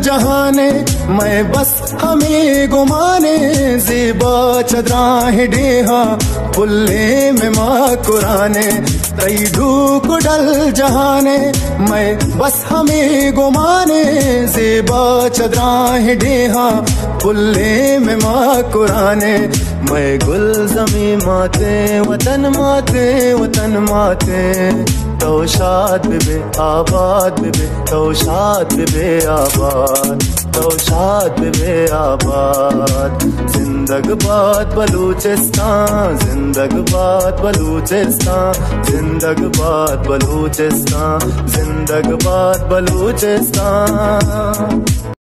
जहाने, मैं बस हमें गुमाने, ज़ेबा चदरां डेहा पुल्ले में माँ कुराने, तई ढूक डल जहाने, मैं बस हमें गुमाने, ज़ेबा चदरां डेहा पुल्ले में माँ कुराने, मैं गुल ज़मी माते वतन माते वतन माते, तौशाद बिबे आबाद बिबे, तौशाद बिबे आबाद, तौशाद बिबे आबाद। जिंदगबाद बलूचिस्तान, जिंदगबाद बलूचिस्तान, जिंदगबाद बलूचिस्तान, जिंदगबाद बलूचिस्तान।